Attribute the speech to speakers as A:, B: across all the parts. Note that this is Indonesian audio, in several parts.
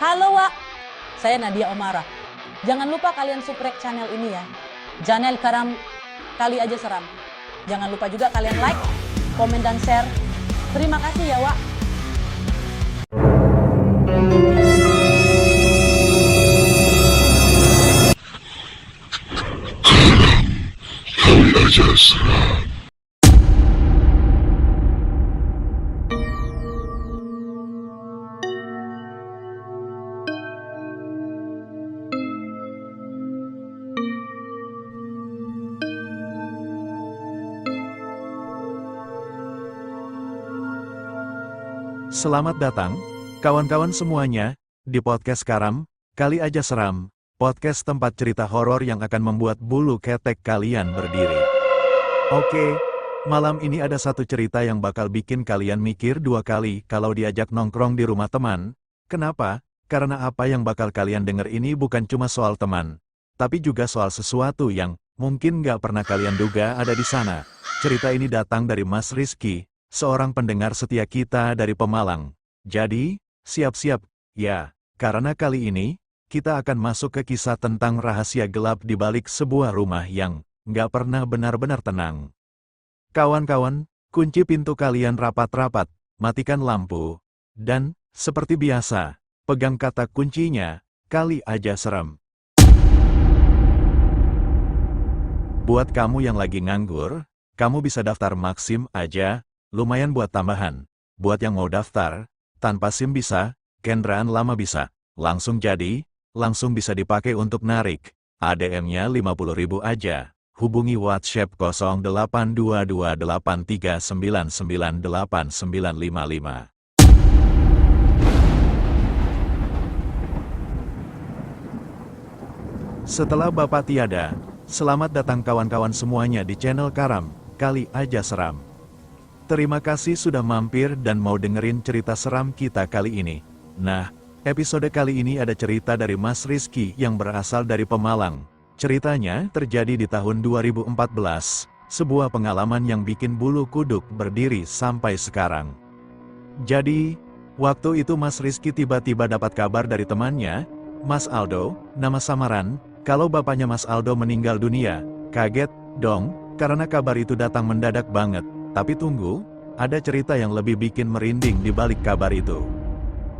A: Halo Wak, saya Nadia Omara. Jangan lupa kalian subscribe channel ini ya. Channel Karam Kali Aja Seram. Jangan lupa juga kalian like, komen dan share. Terima kasih ya Wak.
B: Kali Aja Seram.
C: Selamat datang, kawan-kawan semuanya, di podcast Karam Kali Aja Seram, podcast tempat cerita horor yang akan membuat bulu ketek kalian berdiri. Oke, malam ini ada satu cerita yang bakal bikin kalian mikir dua kali kalau diajak nongkrong di rumah teman. Kenapa? Karena apa yang bakal kalian denger ini bukan cuma soal teman, tapi juga soal sesuatu yang mungkin gak pernah kalian duga ada di sana. Cerita ini datang dari Mas Rizky, seorang pendengar setia kita dari Pemalang. Jadi, siap-siap, ya, karena kali ini, kita akan masuk ke kisah tentang rahasia gelap di balik sebuah rumah yang nggak pernah benar-benar tenang. Kawan-kawan, kunci pintu kalian rapat-rapat, matikan lampu, dan, seperti biasa, pegang kata kuncinya, Kali Aja Seram. Buat kamu yang lagi nganggur, kamu bisa daftar Maxim aja, lumayan buat tambahan. Buat yang mau daftar, tanpa SIM bisa, kendaraan lama bisa, langsung jadi, langsung bisa dipakai untuk narik. ADM-nya 50.000 aja. Hubungi WhatsApp 08228399989955. Setelah Bapak tiada, selamat datang kawan-kawan semuanya di channel Karam Kali Aja Seram. Terima kasih sudah mampir dan mau dengerin cerita seram kita kali ini. Nah, episode kali ini ada cerita dari Mas Rizky yang berasal dari Pemalang. Ceritanya terjadi di tahun 2014, sebuah pengalaman yang bikin bulu kuduk berdiri sampai sekarang. Jadi, waktu itu Mas Rizky tiba-tiba dapat kabar dari temannya, Mas Aldo, nama samaran, kalau bapaknya Mas Aldo meninggal dunia. Kaget dong, karena kabar itu datang mendadak banget. Tapi tunggu, ada cerita yang lebih bikin merinding di balik kabar itu.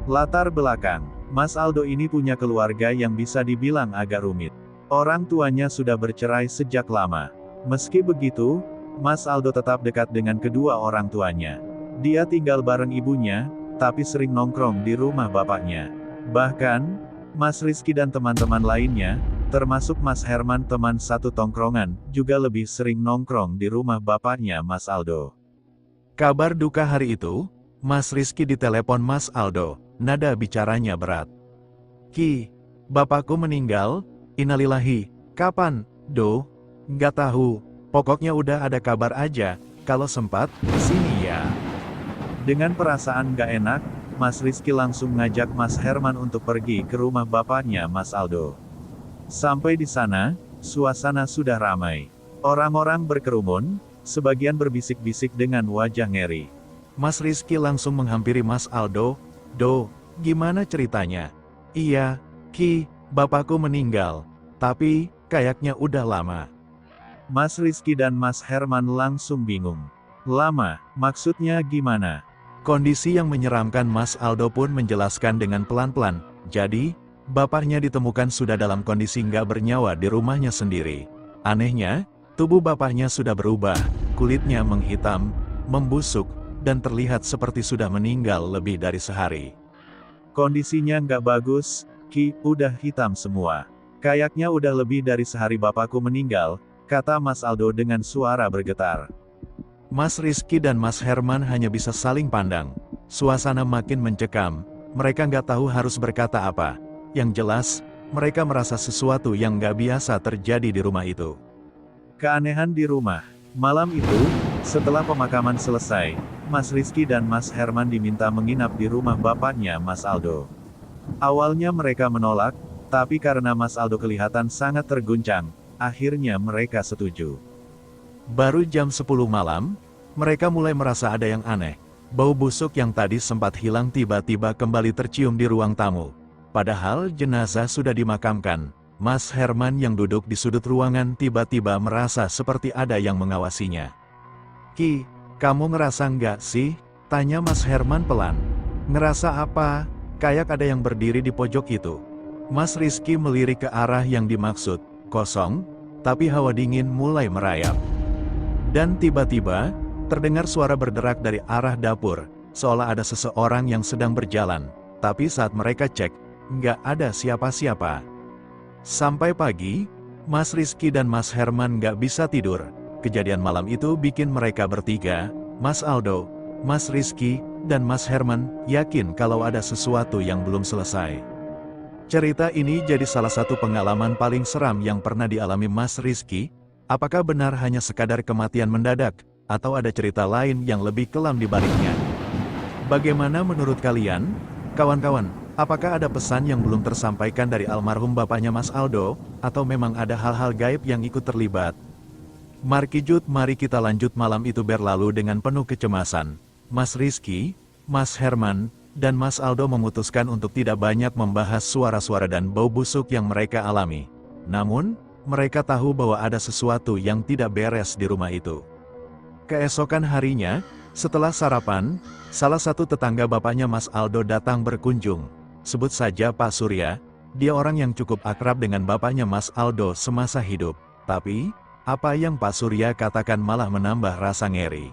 C: Latar belakang, Mas Aldo ini punya keluarga yang bisa dibilang agak rumit. Orang tuanya sudah bercerai sejak lama. Meski begitu, Mas Aldo tetap dekat dengan kedua orang tuanya. Dia tinggal bareng ibunya, tapi sering nongkrong di rumah bapaknya. Bahkan, Mas Rizky dan teman-teman lainnya, termasuk Mas Herman teman satu tongkrongan, juga lebih sering nongkrong di rumah bapaknya Mas Aldo. Kabar duka hari itu, Mas Rizky ditelepon Mas Aldo, nada bicaranya berat. Ki, bapakku meninggal, innalillahi, kapan, Do? Nggak tahu, pokoknya udah ada kabar aja, kalau sempat, sini ya. Dengan perasaan gak enak, Mas Rizky langsung ngajak Mas Herman untuk pergi ke rumah bapaknya Mas Aldo. Sampai di sana, suasana sudah ramai. Orang-orang berkerumun, sebagian berbisik-bisik dengan wajah ngeri. Mas Rizky langsung menghampiri Mas Aldo, Do, gimana ceritanya? Iya, Ki, bapakku meninggal, tapi, kayaknya udah lama. Mas Rizky dan Mas Herman langsung bingung. Lama, maksudnya gimana? Kondisi yang menyeramkan Mas Aldo pun menjelaskan dengan pelan-pelan, jadi, bapaknya ditemukan sudah dalam kondisi nggak bernyawa di rumahnya sendiri. Anehnya, tubuh bapaknya sudah berubah, kulitnya menghitam, membusuk, dan terlihat seperti sudah meninggal lebih dari sehari. Kondisinya nggak bagus, Ki, udah hitam semua. Kayaknya udah lebih dari sehari bapakku meninggal, kata Mas Aldo dengan suara bergetar. Mas Rizky dan Mas Herman hanya bisa saling pandang. Suasana makin mencekam, mereka nggak tahu harus berkata apa. Yang jelas, mereka merasa sesuatu yang nggak biasa terjadi di rumah itu. Keanehan di rumah. Malam itu, setelah pemakaman selesai, Mas Rizky dan Mas Herman diminta menginap di rumah bapaknya Mas Aldo. Awalnya mereka menolak, tapi karena Mas Aldo kelihatan sangat terguncang, akhirnya mereka setuju. Baru jam 10 malam, mereka mulai merasa ada yang aneh. Bau busuk yang tadi sempat hilang tiba-tiba kembali tercium di ruang tamu. Padahal jenazah sudah dimakamkan. Mas Herman yang duduk di sudut ruangan tiba-tiba merasa seperti ada yang mengawasinya. "Ki, kamu ngerasa nggak sih?" tanya Mas Herman pelan. "Ngerasa apa?" "Kayak ada yang berdiri di pojok itu." Mas Rizky melirik ke arah yang dimaksud. Kosong, tapi hawa dingin mulai merayap. Dan tiba-tiba, terdengar suara berderak dari arah dapur, seolah ada seseorang yang sedang berjalan. Tapi saat mereka cek, nggak ada siapa-siapa. Sampai pagi, Mas Rizky dan Mas Herman nggak bisa tidur. Kejadian malam itu bikin mereka bertiga, Mas Aldo, Mas Rizky, dan Mas Herman, yakin kalau ada sesuatu yang belum selesai. Cerita ini jadi salah satu pengalaman paling seram yang pernah dialami Mas Rizky. Apakah benar hanya sekadar kematian mendadak, atau ada cerita lain yang lebih kelam di baliknya? Bagaimana menurut kalian, kawan-kawan? Apakah ada pesan yang belum tersampaikan dari almarhum bapaknya Mas Aldo, atau memang ada hal-hal gaib yang ikut terlibat? Mari kita lanjut. Malam itu berlalu dengan penuh kecemasan. Mas Rizky, Mas Herman, dan Mas Aldo memutuskan untuk tidak banyak membahas suara-suara dan bau busuk yang mereka alami. Namun, mereka tahu bahwa ada sesuatu yang tidak beres di rumah itu. Keesokan harinya, setelah sarapan, salah satu tetangga bapaknya Mas Aldo datang berkunjung. Sebut saja Pak Surya, dia orang yang cukup akrab dengan bapaknya Mas Aldo semasa hidup. Tapi, apa yang Pak Surya katakan malah menambah rasa ngeri.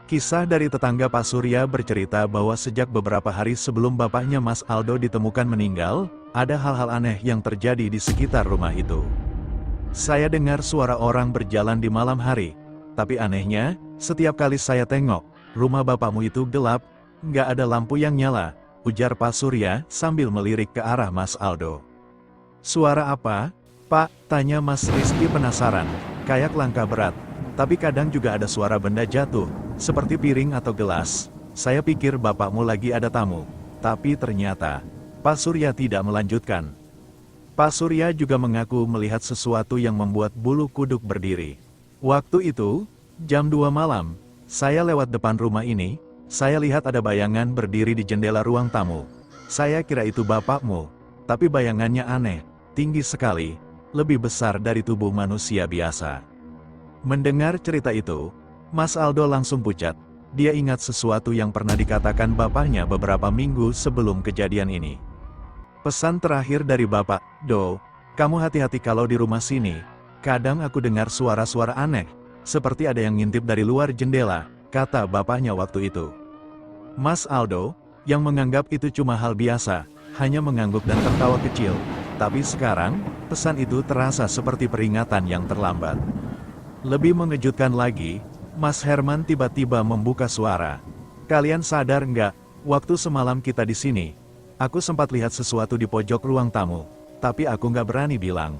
C: Kisah dari tetangga Pak Surya bercerita bahwa sejak beberapa hari sebelum bapaknya Mas Aldo ditemukan meninggal, ada hal-hal aneh yang terjadi di sekitar rumah itu. "Saya dengar suara orang berjalan di malam hari. Tapi anehnya, setiap kali saya tengok, rumah bapakmu itu gelap, nggak ada lampu yang nyala," ujar Pak Surya sambil melirik ke arah Mas Aldo. "Suara apa, Pak?" tanya Mas Rizky penasaran. "Kayak langkah berat, tapi kadang juga ada suara benda jatuh, seperti piring atau gelas. Saya pikir bapakmu lagi ada tamu." Tapi ternyata, Pak Surya tidak melanjutkan. Pak Surya juga mengaku melihat sesuatu yang membuat bulu kuduk berdiri. "Waktu itu, jam 2 malam, saya lewat depan rumah ini. Saya lihat ada bayangan berdiri di jendela ruang tamu. Saya kira itu bapakmu, tapi bayangannya aneh, tinggi sekali, lebih besar dari tubuh manusia biasa." Mendengar cerita itu, Mas Aldo langsung pucat. Dia ingat sesuatu yang pernah dikatakan bapaknya beberapa minggu sebelum kejadian ini. "Pesan terakhir dari Bapak, Do, kamu hati-hati kalau di rumah sini. Kadang aku dengar suara-suara aneh, seperti ada yang ngintip dari luar jendela," kata bapaknya waktu itu. Mas Aldo, yang menganggap itu cuma hal biasa, hanya mengangguk dan tertawa kecil. Tapi sekarang, pesan itu terasa seperti peringatan yang terlambat. Lebih mengejutkan lagi, Mas Herman tiba-tiba membuka suara. "Kalian sadar nggak, waktu semalam kita di sini, aku sempat lihat sesuatu di pojok ruang tamu, tapi aku nggak berani bilang."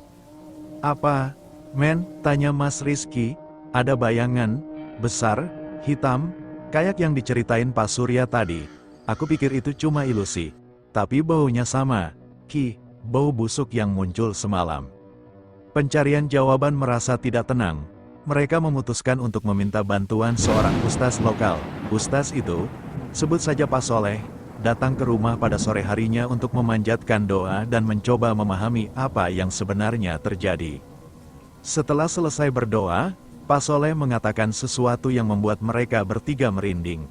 C: "Apa, men?" tanya Mas Rizky. "Ada bayangan, besar, hitam, kayak yang diceritain Pak Surya tadi. Aku pikir itu cuma ilusi. Tapi baunya sama, Ki, bau busuk yang muncul semalam." Pencarian jawaban merasa tidak tenang. Mereka memutuskan untuk meminta bantuan seorang ustaz lokal. Ustaz itu, sebut saja Pak Soleh, datang ke rumah pada sore harinya untuk memanjatkan doa dan mencoba memahami apa yang sebenarnya terjadi. Setelah selesai berdoa, Pak Soleh mengatakan sesuatu yang membuat mereka bertiga merinding.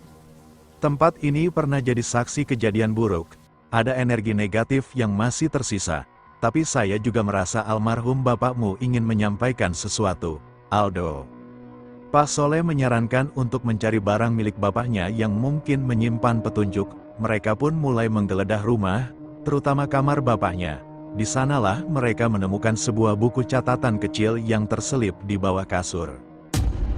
C: "Tempat ini pernah jadi saksi kejadian buruk. Ada energi negatif yang masih tersisa. Tapi saya juga merasa almarhum bapakmu ingin menyampaikan sesuatu, Aldo." Pak Soleh menyarankan untuk mencari barang milik bapaknya yang mungkin menyimpan petunjuk. Mereka pun mulai menggeledah rumah, terutama kamar bapaknya. Di sanalah mereka menemukan sebuah buku catatan kecil yang terselip di bawah kasur.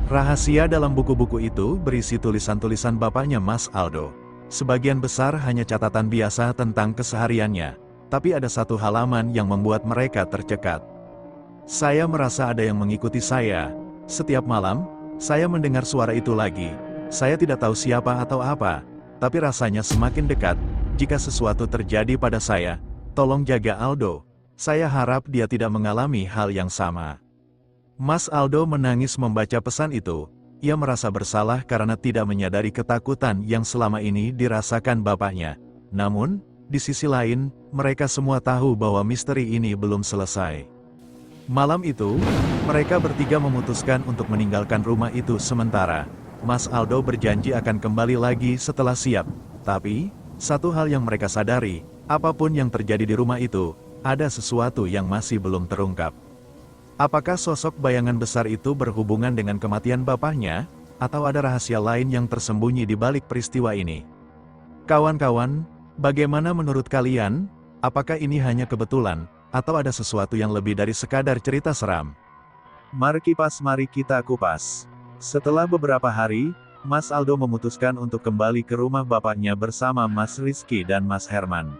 C: Rahasia dalam buku-buku itu berisi tulisan-tulisan bapaknya Mas Aldo. Sebagian besar hanya catatan biasa tentang kesehariannya, tapi ada satu halaman yang membuat mereka tercekat. "Saya merasa ada yang mengikuti saya. Setiap malam, saya mendengar suara itu lagi. Saya tidak tahu siapa atau apa, tapi rasanya semakin dekat. Jika sesuatu terjadi pada saya, tolong jaga Aldo. Saya harap dia tidak mengalami hal yang sama." Mas Aldo menangis membaca pesan itu. Ia merasa bersalah karena tidak menyadari ketakutan yang selama ini dirasakan bapaknya. Namun, di sisi lain, mereka semua tahu bahwa misteri ini belum selesai. Malam itu, mereka bertiga memutuskan untuk meninggalkan rumah itu sementara. Mas Aldo berjanji akan kembali lagi setelah siap. Tapi, satu hal yang mereka sadari, apapun yang terjadi di rumah itu, ada sesuatu yang masih belum terungkap. Apakah sosok bayangan besar itu berhubungan dengan kematian bapaknya, atau ada rahasia lain yang tersembunyi di balik peristiwa ini? Kawan-kawan, bagaimana menurut kalian? Apakah ini hanya kebetulan, atau ada sesuatu yang lebih dari sekadar cerita seram? Mari kita kupas. Setelah beberapa hari, Mas Aldo memutuskan untuk kembali ke rumah bapaknya bersama Mas Rizky dan Mas Herman.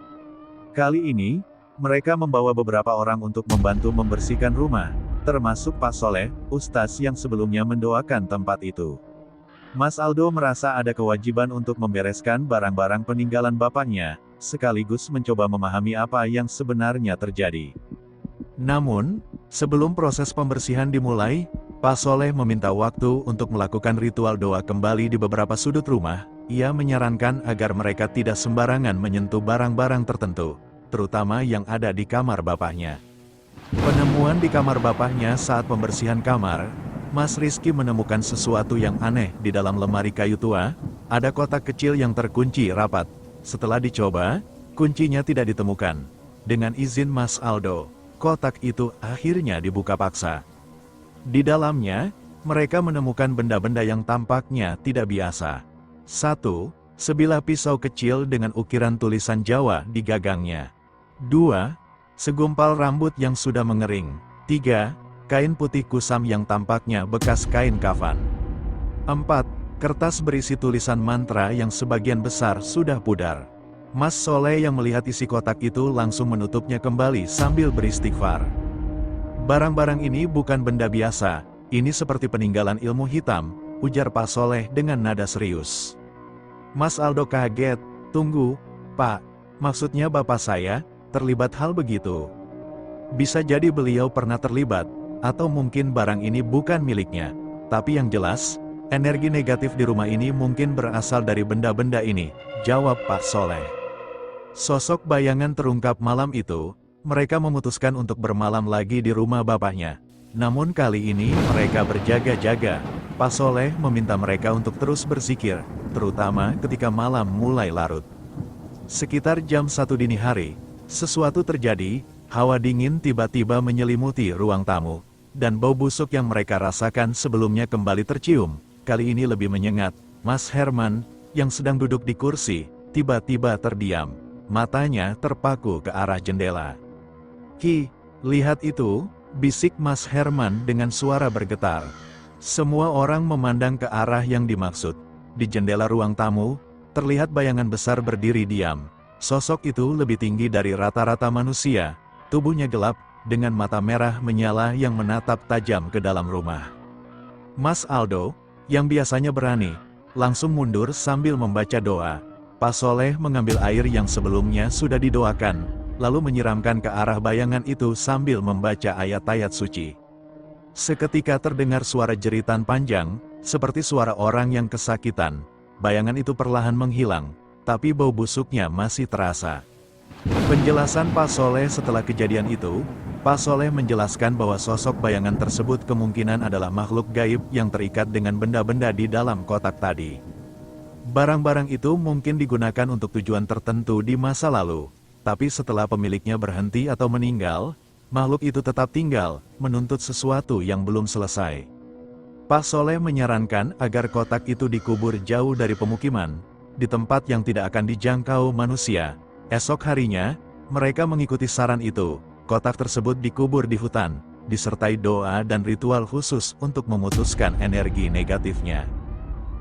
C: Kali ini, mereka membawa beberapa orang untuk membantu membersihkan rumah, termasuk Pak Soleh, Ustaz yang sebelumnya mendoakan tempat itu. Mas Aldo merasa ada kewajiban untuk membereskan barang-barang peninggalan bapaknya, sekaligus mencoba memahami apa yang sebenarnya terjadi. Namun, sebelum proses pembersihan dimulai, Pak Soleh meminta waktu untuk melakukan ritual doa kembali di beberapa sudut rumah. Ia menyarankan agar mereka tidak sembarangan menyentuh barang-barang tertentu, terutama yang ada di kamar bapaknya. Penemuan di kamar bapaknya saat pembersihan kamar, Mas Rizky menemukan sesuatu yang aneh di dalam lemari kayu tua. Ada kotak kecil yang terkunci rapat. Setelah dicoba, kuncinya tidak ditemukan. Dengan izin Mas Aldo, kotak itu akhirnya dibuka paksa. Di dalamnya, mereka menemukan benda-benda yang tampaknya tidak biasa. 1. Sebilah pisau kecil dengan ukiran tulisan Jawa di gagangnya. 2. Segumpal rambut yang sudah mengering. 3. Kain putih kusam yang tampaknya bekas kain kafan. 4. Kertas berisi tulisan mantra yang sebagian besar sudah pudar. Mas Soleh yang melihat isi kotak itu langsung menutupnya kembali sambil beristighfar. Barang-barang ini bukan benda biasa, ini seperti peninggalan ilmu hitam, ujar Pak Soleh dengan nada serius. Mas Aldo kaget, tunggu, Pak, maksudnya bapak saya, terlibat hal begitu? Bisa jadi beliau pernah terlibat, atau mungkin barang ini bukan miliknya. Tapi yang jelas, energi negatif di rumah ini mungkin berasal dari benda-benda ini, jawab Pak Soleh. Sosok bayangan terungkap malam itu. Mereka memutuskan untuk bermalam lagi di rumah bapaknya. Namun kali ini mereka berjaga-jaga. Pak Soleh meminta mereka untuk terus berzikir, terutama ketika malam mulai larut. Sekitar jam 1 dini hari, sesuatu terjadi. Hawa dingin tiba-tiba menyelimuti ruang tamu, dan bau busuk yang mereka rasakan sebelumnya kembali tercium. Kali ini lebih menyengat. Mas Herman, yang sedang duduk di kursi, tiba-tiba terdiam. Matanya terpaku ke arah jendela. Ki, lihat itu, bisik Mas Herman dengan suara bergetar. Semua orang memandang ke arah yang dimaksud. Di jendela ruang tamu, terlihat bayangan besar berdiri diam. Sosok itu lebih tinggi dari rata-rata manusia. Tubuhnya gelap, dengan mata merah menyala yang menatap tajam ke dalam rumah. Mas Aldo, yang biasanya berani, langsung mundur sambil membaca doa. Pak Soleh mengambil air yang sebelumnya sudah didoakan, lalu menyiramkan ke arah bayangan itu sambil membaca ayat-ayat suci. Seketika terdengar suara jeritan panjang, seperti suara orang yang kesakitan. Bayangan itu perlahan menghilang, tapi bau busuknya masih terasa. Penjelasan Pak Soleh setelah kejadian itu, Pak Soleh menjelaskan bahwa sosok bayangan tersebut kemungkinan adalah makhluk gaib yang terikat dengan benda-benda di dalam kotak tadi. Barang-barang itu mungkin digunakan untuk tujuan tertentu di masa lalu, tapi setelah pemiliknya berhenti atau meninggal, makhluk itu tetap tinggal, menuntut sesuatu yang belum selesai. Pak Soleh menyarankan agar kotak itu dikubur jauh dari pemukiman, di tempat yang tidak akan dijangkau manusia. Esok harinya, mereka mengikuti saran itu. Kotak tersebut dikubur di hutan, disertai doa dan ritual khusus untuk memutuskan energi negatifnya.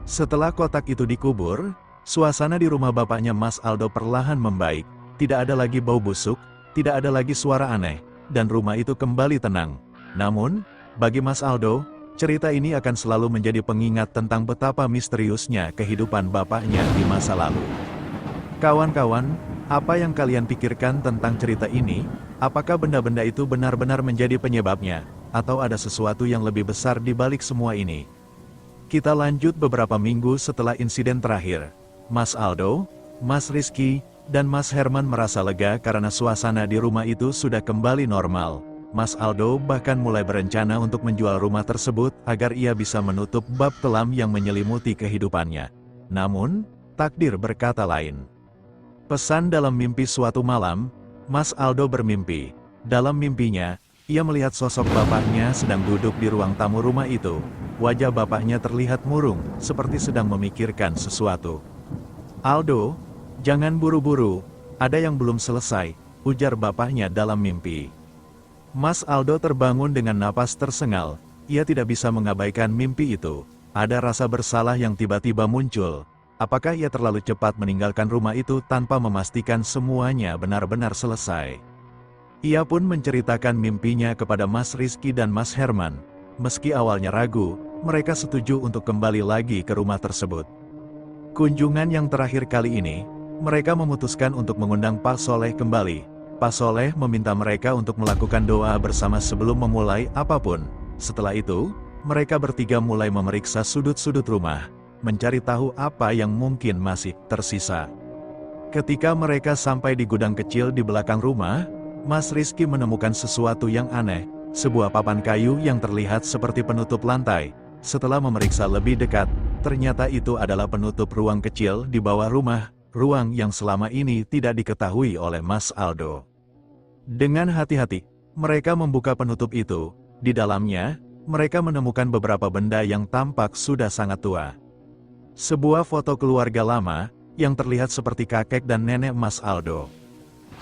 C: Setelah kotak itu dikubur, suasana di rumah bapaknya Mas Aldo perlahan membaik. Tidak ada lagi bau busuk, tidak ada lagi suara aneh, dan rumah itu kembali tenang. Namun, bagi Mas Aldo, cerita ini akan selalu menjadi pengingat tentang betapa misteriusnya kehidupan bapaknya di masa lalu. Kawan-kawan, apa yang kalian pikirkan tentang cerita ini? Apakah benda-benda itu benar-benar menjadi penyebabnya, atau ada sesuatu yang lebih besar di balik semua ini? Kita lanjut beberapa minggu setelah insiden terakhir. Mas Aldo, Mas Rizky, dan Mas Herman merasa lega karena suasana di rumah itu sudah kembali normal. Mas Aldo bahkan mulai berencana untuk menjual rumah tersebut agar ia bisa menutup bab kelam yang menyelimuti kehidupannya. Namun, takdir berkata lain. Pesan dalam mimpi suatu malam, Mas Aldo bermimpi. Dalam mimpinya, ia melihat sosok bapaknya sedang duduk di ruang tamu rumah itu. Wajah bapaknya terlihat murung, seperti sedang memikirkan sesuatu. "Aldo, jangan buru-buru, ada yang belum selesai," ujar bapaknya dalam mimpi. Mas Aldo terbangun dengan napas tersengal. Ia tidak bisa mengabaikan mimpi itu. Ada rasa bersalah yang tiba-tiba muncul. Apakah ia terlalu cepat meninggalkan rumah itu tanpa memastikan semuanya benar-benar selesai? Ia pun menceritakan mimpinya kepada Mas Rizky dan Mas Herman. Meski awalnya ragu, mereka setuju untuk kembali lagi ke rumah tersebut. Kunjungan yang terakhir kali ini, mereka memutuskan untuk mengundang Pak Soleh kembali. Pak Soleh meminta mereka untuk melakukan doa bersama sebelum memulai apapun. Setelah itu, mereka bertiga mulai memeriksa sudut-sudut rumah, mencari tahu apa yang mungkin masih tersisa. Ketika mereka sampai di gudang kecil di belakang rumah, Mas Rizky menemukan sesuatu yang aneh, sebuah papan kayu yang terlihat seperti penutup lantai. Setelah memeriksa lebih dekat, ternyata itu adalah penutup ruang kecil di bawah rumah, ruang yang selama ini tidak diketahui oleh Mas Aldo. Dengan hati-hati, mereka membuka penutup itu. Di dalamnya, mereka menemukan beberapa benda yang tampak sudah sangat tua. Sebuah foto keluarga lama, yang terlihat seperti kakek dan nenek Mas Aldo.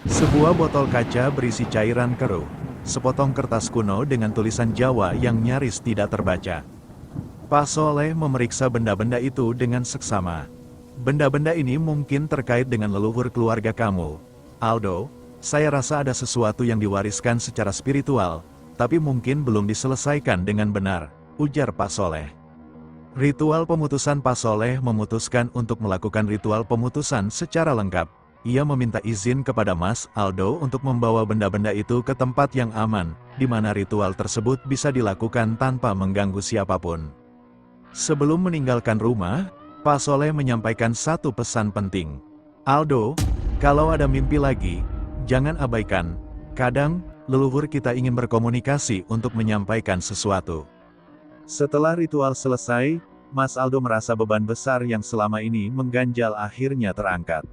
C: Sebuah botol kaca berisi cairan keruh. Sepotong kertas kuno dengan tulisan Jawa yang nyaris tidak terbaca. Pak Soleh memeriksa benda-benda itu dengan seksama. "Benda-benda ini mungkin terkait dengan leluhur keluarga kamu, Aldo. Saya rasa ada sesuatu yang diwariskan secara spiritual, tapi mungkin belum diselesaikan dengan benar," ujar Pak Soleh. Ritual pemutusan. Pak Soleh memutuskan untuk melakukan ritual pemutusan secara lengkap. Ia meminta izin kepada Mas Aldo untuk membawa benda-benda itu ke tempat yang aman, di mana ritual tersebut bisa dilakukan tanpa mengganggu siapapun. Sebelum meninggalkan rumah, Pak Soleh menyampaikan satu pesan penting. "Aldo, kalau ada mimpi lagi, jangan abaikan. Kadang, leluhur kita ingin berkomunikasi untuk menyampaikan sesuatu." Setelah ritual selesai, Mas Aldo merasa beban besar yang selama ini mengganjal akhirnya terangkat.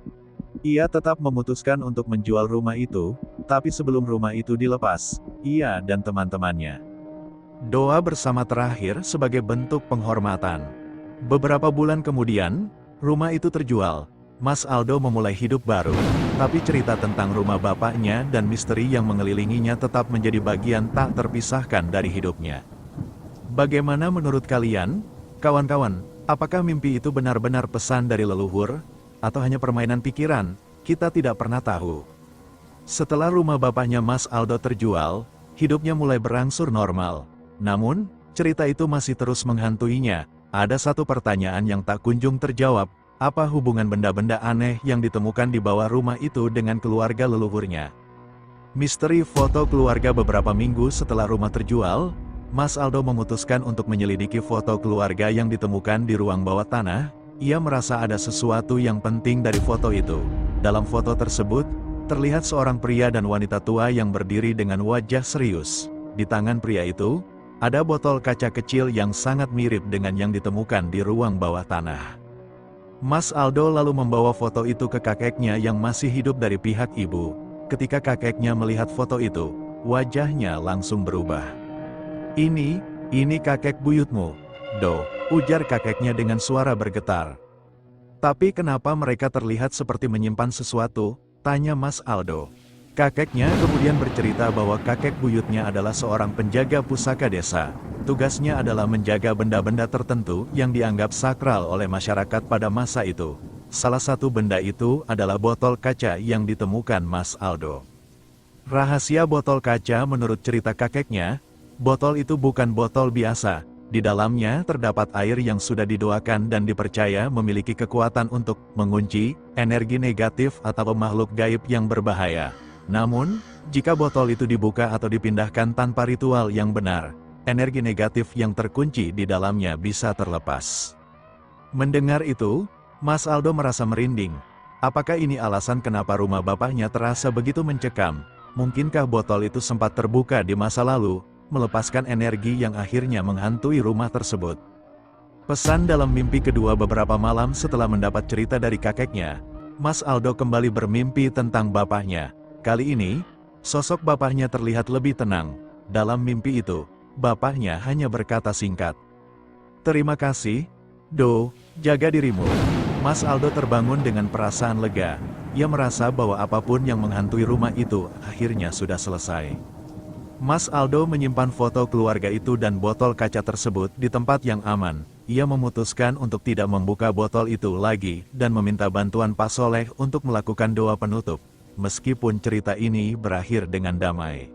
C: Ia tetap memutuskan untuk menjual rumah itu, tapi sebelum rumah itu dilepas, ia dan teman-temannya doa bersama terakhir sebagai bentuk penghormatan. Beberapa bulan kemudian, rumah itu terjual. Mas Aldo memulai hidup baru, tapi cerita tentang rumah bapaknya dan misteri yang mengelilinginya tetap menjadi bagian tak terpisahkan dari hidupnya. Bagaimana menurut kalian, kawan-kawan? Apakah mimpi itu benar-benar pesan dari leluhur? Atau hanya permainan pikiran? Kita tidak pernah tahu. Setelah rumah bapaknya Mas Aldo terjual, hidupnya mulai berangsur normal. Namun, cerita itu masih terus menghantuinya. Ada satu pertanyaan yang tak kunjung terjawab. Apa hubungan benda-benda aneh yang ditemukan di bawah rumah itu dengan keluarga leluhurnya? Misteri foto keluarga. Beberapa minggu setelah rumah terjual, Mas Aldo memutuskan untuk menyelidiki foto keluarga yang ditemukan di ruang bawah tanah. Ia merasa ada sesuatu yang penting dari foto itu. Dalam foto tersebut, terlihat seorang pria dan wanita tua yang berdiri dengan wajah serius. Di tangan pria itu, ada botol kaca kecil yang sangat mirip dengan yang ditemukan di ruang bawah tanah. Mas Aldo lalu membawa foto itu ke kakeknya yang masih hidup dari pihak ibu. Ketika kakeknya melihat foto itu, wajahnya langsung berubah. Ini kakek buyutmu, Do, ujar kakeknya dengan suara bergetar. "Tapi kenapa mereka terlihat seperti menyimpan sesuatu?" tanya Mas Aldo. Kakeknya kemudian bercerita bahwa kakek buyutnya adalah seorang penjaga pusaka desa. Tugasnya adalah menjaga benda-benda tertentu yang dianggap sakral oleh masyarakat pada masa itu. Salah satu benda itu adalah botol kaca yang ditemukan Mas Aldo. Rahasia botol kaca. Menurut cerita kakeknya, botol itu bukan botol biasa. Di dalamnya terdapat air yang sudah didoakan dan dipercaya memiliki kekuatan untuk mengunci energi negatif atau makhluk gaib yang berbahaya. Namun, jika botol itu dibuka atau dipindahkan tanpa ritual yang benar, energi negatif yang terkunci di dalamnya bisa terlepas. Mendengar itu, Mas Aldo merasa merinding. Apakah ini alasan kenapa rumah bapaknya terasa begitu mencekam? Mungkinkah botol itu sempat terbuka di masa lalu, melepaskan energi yang akhirnya menghantui rumah tersebut? Pesan dalam mimpi kedua beberapa malam setelah mendapat cerita dari kakeknya, Mas Aldo kembali bermimpi tentang bapaknya. Kali ini, sosok bapaknya terlihat lebih tenang. Dalam mimpi itu, bapaknya hanya berkata singkat, "Terima kasih, Do, jaga dirimu." Mas Aldo terbangun dengan perasaan lega. Ia merasa bahwa apapun yang menghantui rumah itu akhirnya sudah selesai. Mas Aldo menyimpan foto keluarga itu dan botol kaca tersebut di tempat yang aman. Ia memutuskan untuk tidak membuka botol itu lagi dan meminta bantuan Pak Soleh untuk melakukan doa penutup. Meskipun cerita ini berakhir dengan damai,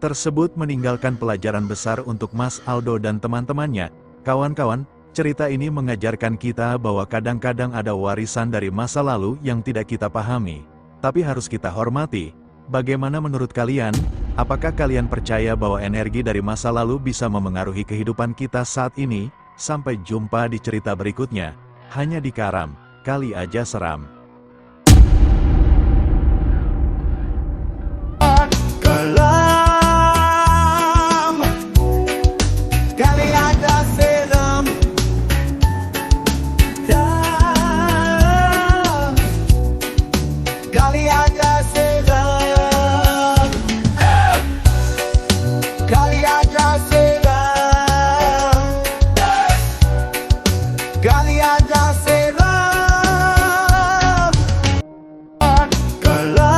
C: tersebut meninggalkan pelajaran besar untuk Mas Aldo dan teman-temannya. Kawan-kawan, cerita ini mengajarkan kita bahwa kadang-kadang ada warisan dari masa lalu yang tidak kita pahami, tapi harus kita hormati. Bagaimana menurut kalian? Apakah kalian percaya bahwa energi dari masa lalu bisa memengaruhi kehidupan kita saat ini? Sampai jumpa di cerita berikutnya, hanya di Karam Kali Aja Seram.
D: Kalam Kali Aja Seram. Kali Aja Seram. Kali Aja Seram. Kali Aja Seram. Kalam